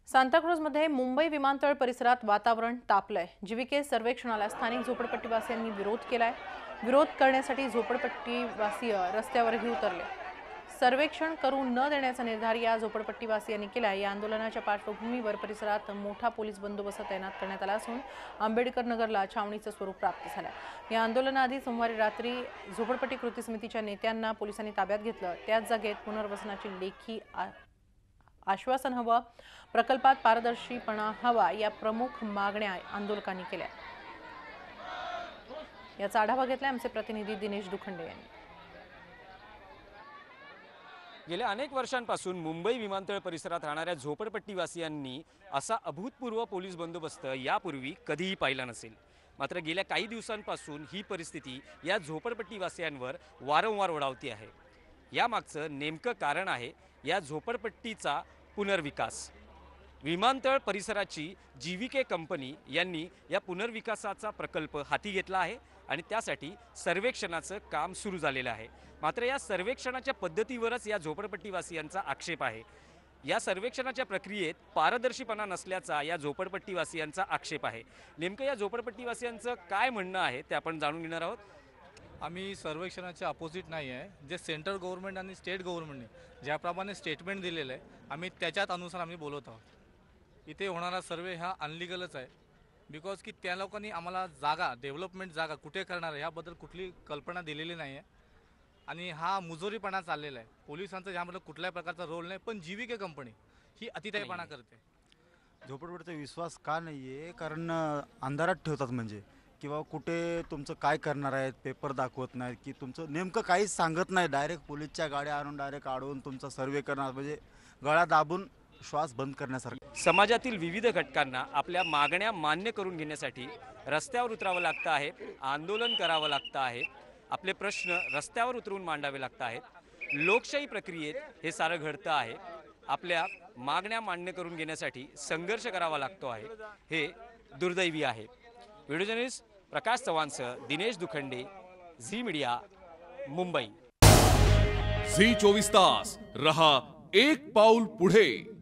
सांताक्रूजमध्ये मुंबई विमानतळ परिसरात वातावरण तापलंय। जीविके सर्वेक्षणाला स्थानिक झोपडपट्टीवासियांनी विरोध केलाय। विरोध करण्यासाठी झोपडपट्टीवासीय रस्त्यावरही उतरले। सर्वेक्षण करू न देण्याचा निर्धार या झोपडपट्टीवासियांनी केलाय। या आंदोलनाच्या पार्श्वभूमीवर परिसरात मोठा पोलीस बंदोबस्त तैनात करण्यात आला असून आंबेडकर नगरला छावणीचं स्वरूप प्राप्त झालंय। या आंदोलनाआधी सोमवारी रात्री झोपडपट्टी कृती समितीच्या नेत्यांना पोलिसांनी ताब्यात घेतलं। त्याच जागेत पुनर्वसनाची लेखी आश्वासन हवं, प्रकल्पात पारदर्शीपणा हवा या प्रमुख मागण्या आंदोलकांनी केल्या। याचा आढावा घेतलाय आमचे प्रतिनिधी दिनेश दुखंडे यांनी। गेल्या अनेक वर्षांपासून मुंबई विमानतळ परिसरात राहणाऱ्या झोपडपट्टीवासियांनी असा अभूतपूर्व पोलीस बंदोबस्त यापूर्वी कधीही पाहिला नसेल। मात्र गेल्या काही दिवसांपासून ही परिस्थिती या झोपडपट्टीवासियांवर वारंवार ओढावती आहे। यामागचं नेमकं कारण आहे या झोपडपट्टीचा पुनर्विकास। विमानतळ परिसराची जीविके कंपनी यांनी या पुनर्विकासाचा प्रकल्प हाती घेतला आहे आणि त्यासाठी सर्वेक्षणाचं काम सुरू झालेलं आहे। मात्र या सर्वेक्षणाच्या पद्धतीवरच या झोपडपट्टीवासियांचा आक्षेप आहे। या सर्वेक्षणाच्या प्रक्रियेत पारदर्शीपणा नसल्याचा या झोपडपट्टीवासियांचा आक्षेप आहे। नेमकं या झोपडपट्टीवासियांचं काय म्हणणं आहे ते आपण जाणून घेणार आहोत। आम्ही सर्वेक्षणाचे अपोजिट नाही आहे। जे सेंट्रल गव्हर्नमेंट आणि स्टेट गव्हर्नमेंटने ज्याप्रमाणे स्टेटमेंट दिलेलं आहे आम्ही त्याच्यात अनुसार आम्ही बोलत आहोत। इथे होणारा सर्वे हा अनलिगलच आहे बिकॉज की त्या लोकांनी आम्हाला जागा डेव्हलपमेंट जागा कुठे करणार आहे याबद्दल कुठली कल्पना दिलेली नाही आहे आणि हा मुजोरीपणा चाललेला आहे। पोलिसांचा यामध्ये कुठल्याही प्रकारचा रोल नाही, पण जीविके कंपनी ही अतितायपणा करते। झोपडपट्टीचा विश्वास का नाही आहे? कारण अंधारात ठेवतात म्हणजे किंवा कुठे तुमचं काय करणार आहेत पेपर दाखवत नाहीत की तुमचं नेमकं काहीच सांगत नाही। डायरेक्ट पोलीसच्या गाड्या आणून डायरेक्ट अडवून तुमचा सर्वे करणार म्हणजे गळा दाबून श्वास बंद करण्यासारखं। समाजातील विविध घटकांना आपल्या मागण्या मान्य करून घेण्यासाठी रस्त्यावर उतरावं लागतं आहे, आंदोलन करावं लागतं आहे, आपले प्रश्न रस्त्यावर उतरून मांडावे लागत आहेत। लोकशाही प्रक्रियेत हे सारं घडतं आहे। आपल्या मागण्या मान्य करून घेण्यासाठी संघर्ष करावा लागतो आहे, हे दुर्दैवी आहे। व्हिडिओ जर्नलिस्ट प्रकाश चव्हाणसह दिनेश दुखंडे, झी मीडिया, मुंबई। झी 24 तास रहा एक पाऊल पुढे।